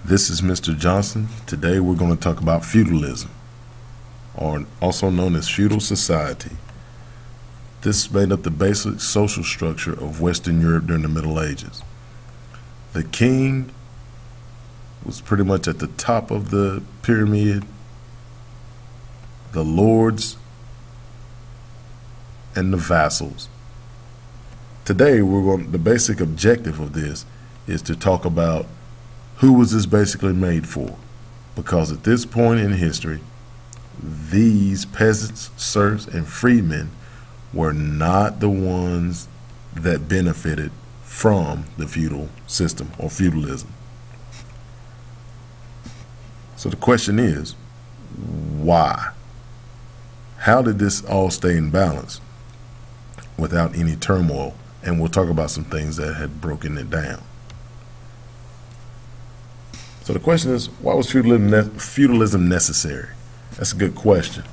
This is Mr. Johnson. Today we're going to talk about feudalism, or also known as feudal society. This made up the basic social structure of Western Europe during the Middle Ages. The king was pretty much at the top of the pyramid, the lords, and the vassals. Today the basic objective of this is to talk about who was this basically made for, because at this point in history, these peasants, serfs, and freedmen were not the ones that benefited from the feudal system or feudalism. So the question is, why? How did this all stay in balance without any turmoil? And we'll talk about some things that had broken it down. So the question is, why was feudalism necessary? That's a good question.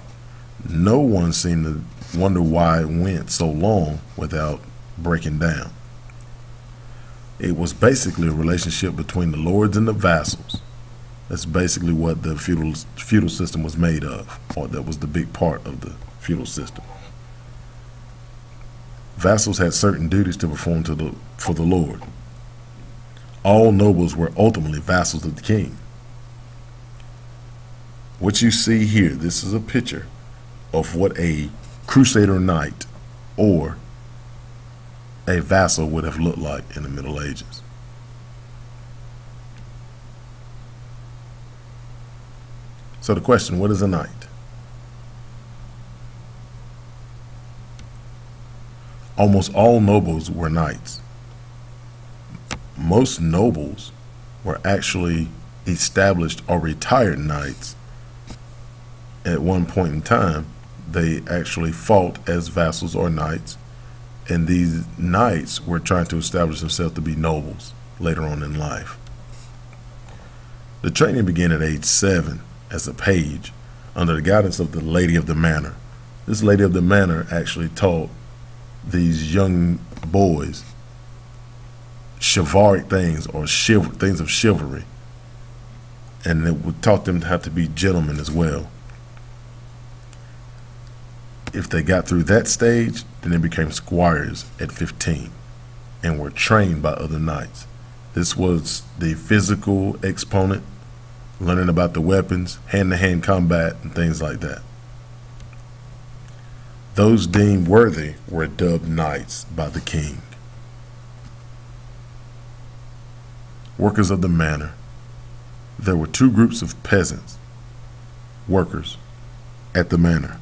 No one seemed to wonder why it went so long without breaking down. It was basically a relationship between the lords and the vassals. That's basically what the feudal system was made of, or that was the big part of the feudal system. Vassals had certain duties to perform for the lord. All nobles were ultimately vassals of the king. What you see here, this is a picture of what a crusader knight or a vassal would have looked like in the Middle Ages. So the question, what is a knight? Almost all nobles were knights. Most nobles were actually established or retired knights. At one point in time, they actually fought as vassals or knights, and these knights were trying to establish themselves to be nobles later on in life. The training began at age 7 as a page under the guidance of the Lady of the Manor. This Lady of the Manor actually taught these young boys chivalric things, or things of chivalry, and it would taught them how to be gentlemen as well. If they got through that stage, then they became squires at 15 and were trained by other knights. This was the physical exponent, learning about the weapons, hand-to-hand combat, and things like that. Those deemed worthy were dubbed knights by the king. Workers of the manor. There were two groups of peasants, workers, at the manor.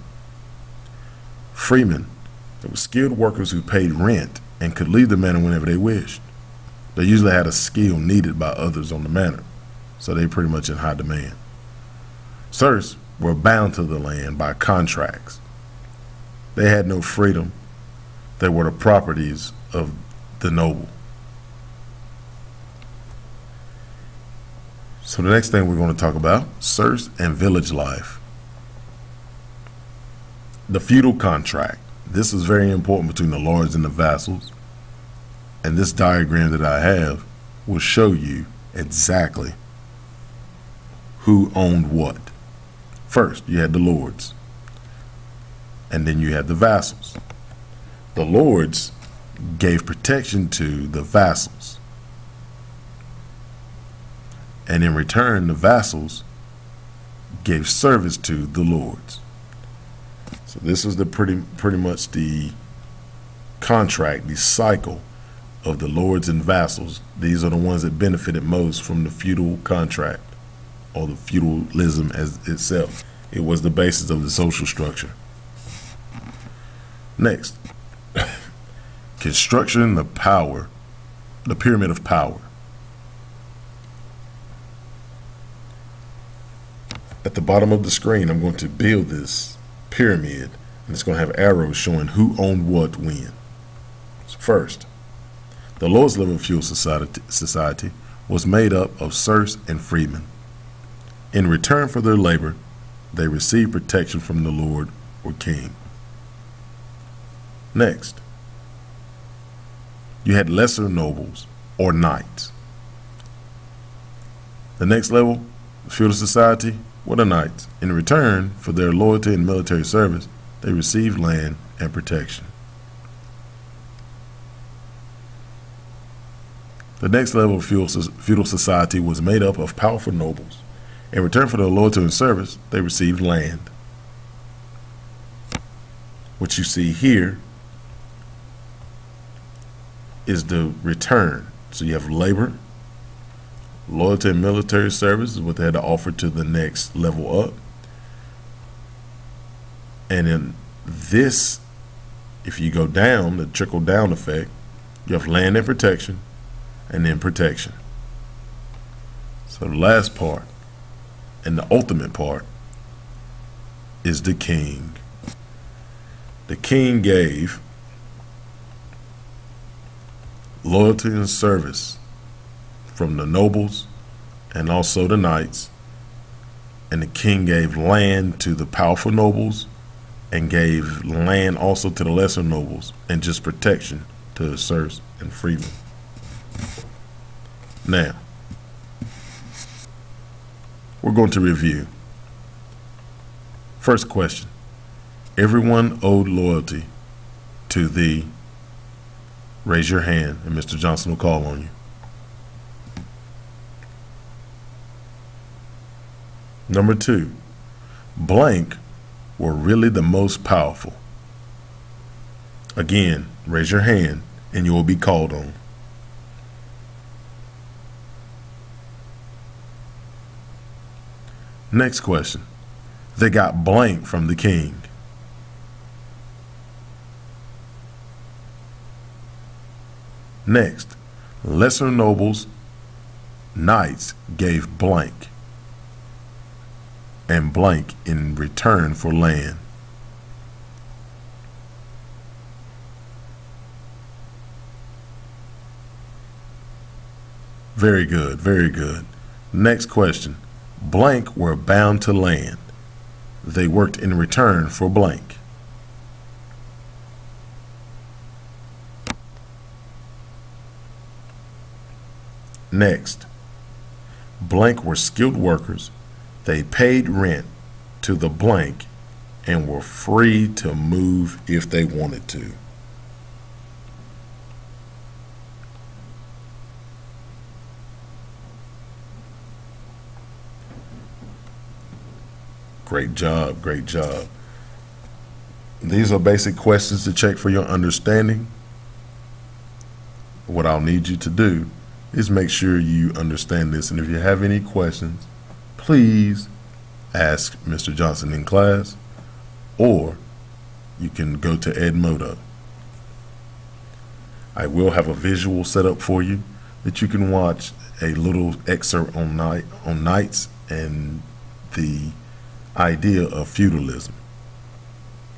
Freemen. There were skilled workers who paid rent and could leave the manor whenever they wished. They usually had a skill needed by others on the manor, so they pretty much in high demand. Serfs were bound to the land by contracts. They had no freedom. They were the properties of the noble. So the next thing we're going to talk about, serfs and village life. The feudal contract. This is very important between the lords and the vassals. And this diagram that I have will show you exactly who owned what. First, you had the lords, and then you had the vassals. The lords gave protection to the vassals, and in return, the vassals gave service to the lords. So this is the pretty much the contract, the cycle of the lords and vassals. These are the ones that benefited most from the feudal contract, or the feudalism as itself. It was the basis of the social structure. Next, construction, the pyramid of power. At the bottom of the screen, I'm going to build this pyramid, and it's going to have arrows showing who owned what when. First, the lowest level of feudal society was made up of serfs and freedmen. In return for their labor, they received protection from the lord or king. Next, you had lesser nobles or knights. The next level, feudal society, were the knights. In return for their loyalty and military service, they received land and protection. The next level of feudal society was made up of powerful nobles. In return for their loyalty and service, they received land. What you see here is the return. So you have labor, loyalty and military service is what they had to offer to the next level up. And in this, if you go down, the trickle down effect, you have land and protection, and then protection. So the last part and the ultimate part is the king. The king gave loyalty and service from the nobles and also the knights, and the king gave land to the powerful nobles and gave land also to the lesser nobles, and just protection to the serfs and freedmen. Now, we're going to review. First question. Everyone owed loyalty to thee. Raise your hand and Mr. Johnson will call on you. Number 2. Blank were really the most powerful. Again, raise your hand and you will be called on. Next question. They got blank from the king. Next, lesser nobles, knights gave blank and blank in return for land. Very good, very good. Next question. Blank were bound to land. They worked in return for blank. Next, blank were skilled workers. They paid rent to the blank and were free to move if they wanted to. Great job, great job. These are basic questions to check for your understanding. What I'll need you to do is make sure you understand this, and if you have any questions, please ask Mr. Johnson in class, or you can go to Edmodo. I will have a visual set up for you that you can watch a little excerpt on knights and the idea of feudalism.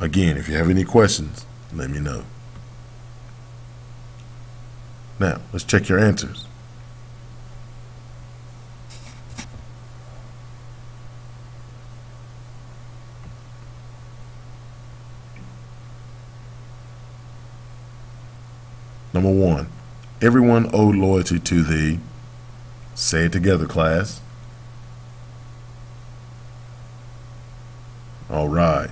Again, if you have any questions, let me know. Now, let's check your answers. Number 1, everyone owed loyalty to thee. Say it together, class. All right.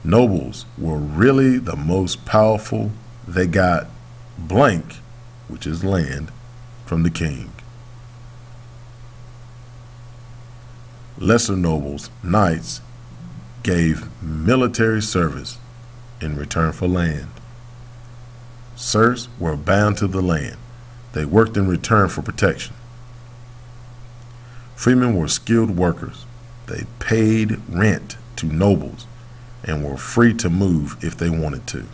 Nobles were really the most powerful. They got blank, which is land, from the king. Lesser nobles, knights, gave military service in return for land. Serfs were bound to the land. They worked in return for protection. Freemen were skilled workers. They paid rent to nobles and were free to move if they wanted to.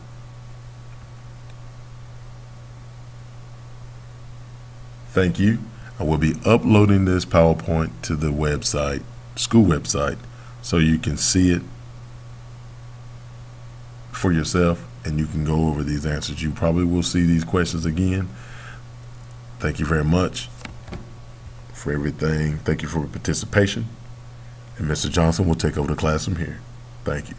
Thank you. I will be uploading this PowerPoint to the website, school website, so you can see it for yourself and you can go over these answers. You probably will see these questions again. Thank you very much for everything. Thank you for your participation. And Mr. Johnson will take over the class from here. Thank you.